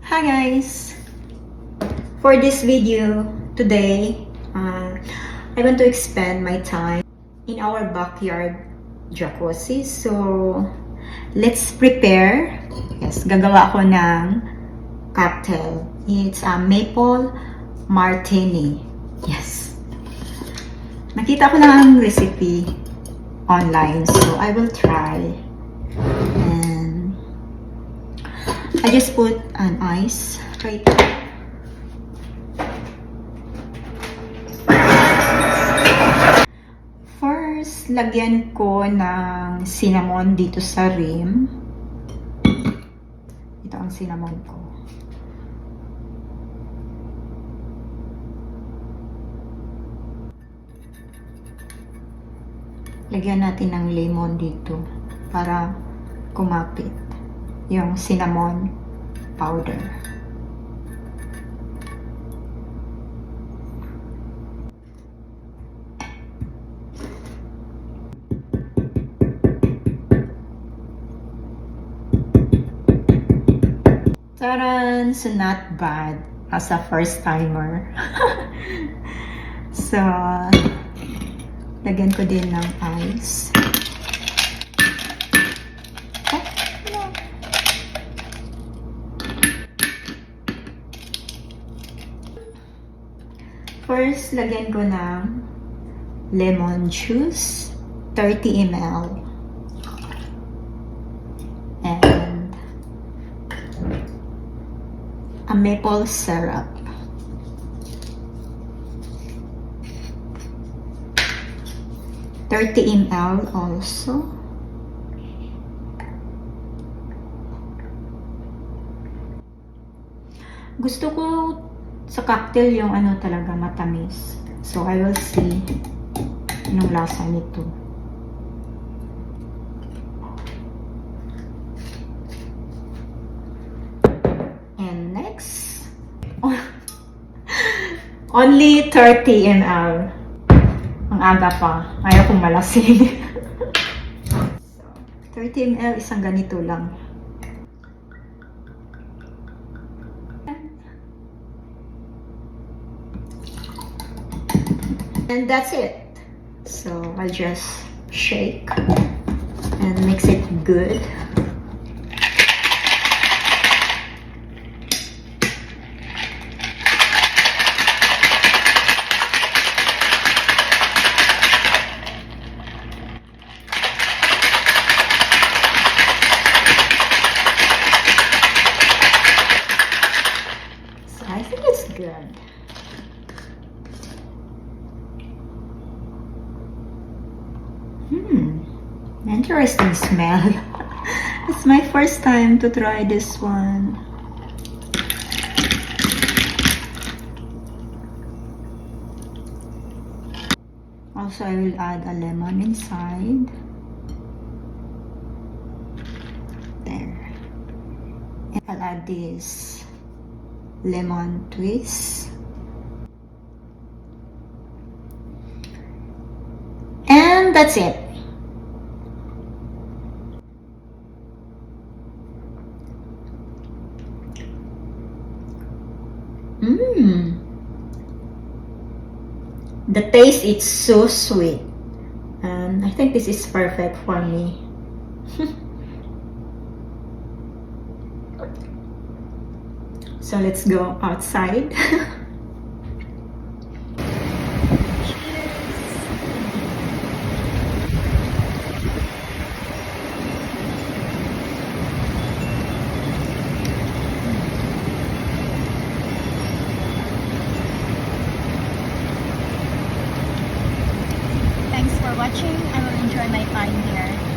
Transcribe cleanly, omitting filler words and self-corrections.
Hi guys! For this video today, I want to expand my time in our backyard jacuzzi. So, let's prepare. Yes, gagawa ako ng cocktail. It's a maple martini. Yes. Nakita ko lang ang recipe online, so I will try. And I just put an ice right there. First, lagyan ko ng cinnamon dito sa rim. Ito ang cinnamon ko. Lagyan natin ng lemon dito para kumapit yung cinnamon powder. Taran! So not bad as a first timer. So, lagyan ko din ng ice. First, lagyan ko ng lemon juice, 30 ml. And a maple syrup. $30 ml also. Gusto ko sa cocktail yung ano talaga matamis. So I will see anong lasa nito. And next, only 30 ml. Ang aga pa. Ayaw kong malasing. So, 30 ml, isang ganito lang. And that's it. So, I'll just shake and mix it good. I think it's good. Interesting smell. It's my first time to try this one. Also, I will add a lemon inside. There. And I'll add this lemon twist. And that's it. The taste is so sweet. And I think this is perfect for me. So let's go outside. Thanks for watching. I will enjoy my time here.